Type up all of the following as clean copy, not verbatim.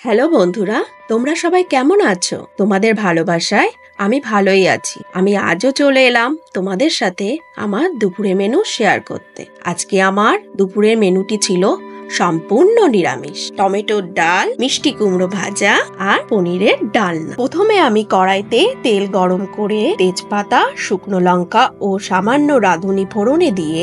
Hello বন্ধুরা, তোমরা সবাই কেমন আছো? তোমাদের ভালোবাসায় আমি ভালোই আছি। আমি আজও চলে এলাম তোমাদের সাথে আমার দুপুরের মেনু শেয়ার করতে। আজকে আমার দুপুরের মেনুটি ছিল সম্পূর্ণ নিরামিষ। টমেটোর ডাল, মিষ্টি কুমড়ো ভাজা আর পনিরের ডালনা। প্রথমে আমি কড়াইতে তেল গরম করে তেজপাতা, শুকনো লঙ্কা ও সামান্য রাঁধুনি ফোড়নে দিয়ে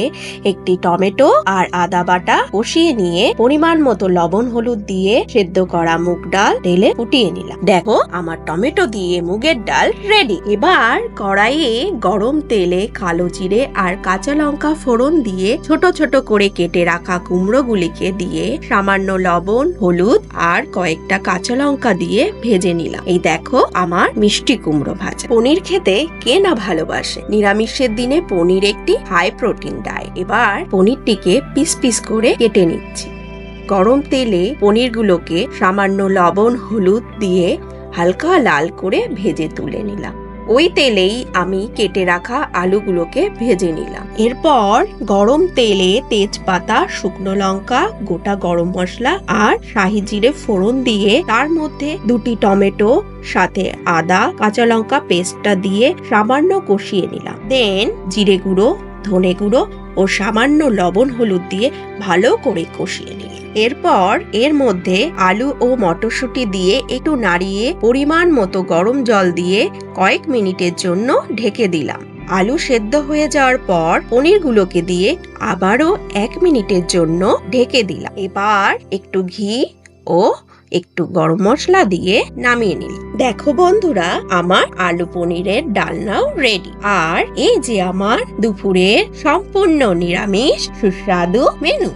একটি টমেটো আর আদা বাটা কষিয়ে নিয়ে পরিমাণ মতো লবণ হলুদ দিয়ে সেদ্ধ করা মুগ ডাল ঢেলে ফুটিয়ে নিলাম। দেখো আমার টমেটো দিয়ে মুগের ডাল রেডি। এবার কড়াইয়ে গরম তেলে কালো জিরে আর কাঁচা লঙ্কা ফোড়ন দিয়ে ছোট ছোট করে কেটে রাখা কুমড়োগুলিকে দিয়ে সামান্য লবণ, হলুদ আর কয়েকটা কাঁচা লঙ্কা দিয়ে ভেজে নিলাম। এই দেখো আমার মিষ্টি কুমড়ো ভাজা। পনির খেতে কে না ভালোবাসে? নিরামিষের দিনে পনির একটি হাই প্রোটিন ডায়েট। এবার পনিরটিকে পিস পিস করে কেটে নিচ্ছি। গরম তেলে পনিরগুলোকে সামান্য লবণ, হলুদ দিয়ে হালকা লাল করে ভেজে তুলে নিলাম। ওই তেলেই আমি কেটে রাখা আলুগুলোকে ভেজে নিলাম। এরপর গরম তেলে তেজপাতা, শুকনো লঙ্কা, গোটা গরম মশলা আর শাহি জিরে ফোড়ন দিয়ে তার মধ্যে দুটি টমেটো সাথে আদা কাঁচা লঙ্কা পেস্টটা দিয়ে সামান্য কষিয়ে নিলাম। দেন জিরে গুঁড়ো, ধনে গুঁড়ো ও সামান্য লবণ হলুদ দিয়ে ভালো করে কষিয়ে নিলাম। এরপর এর মধ্যে আলু ও মটরশুঁটি দিয়ে একটু নাড়িয়ে পরিমাণ মতো গরম জল দিয়ে কয়েক মিনিটের জন্য ঢেকে দিলাম। আলু সেদ্ধ হয়ে যাওয়ার পর পনিরগুলোকে দিয়ে আবারও 1 মিনিটের জন্য ঢেকে দিলাম। এবার একটু ঘি ও একটু গরম মশলা দিয়ে নামিয়ে নিলাম। দেখো বন্ধুরা, আমার আলু পনিরের ডালনাও রেডি। আর এই যে আমার দুপুরের সম্পূর্ণ নিরামিষ সুস্বাদু মেনু।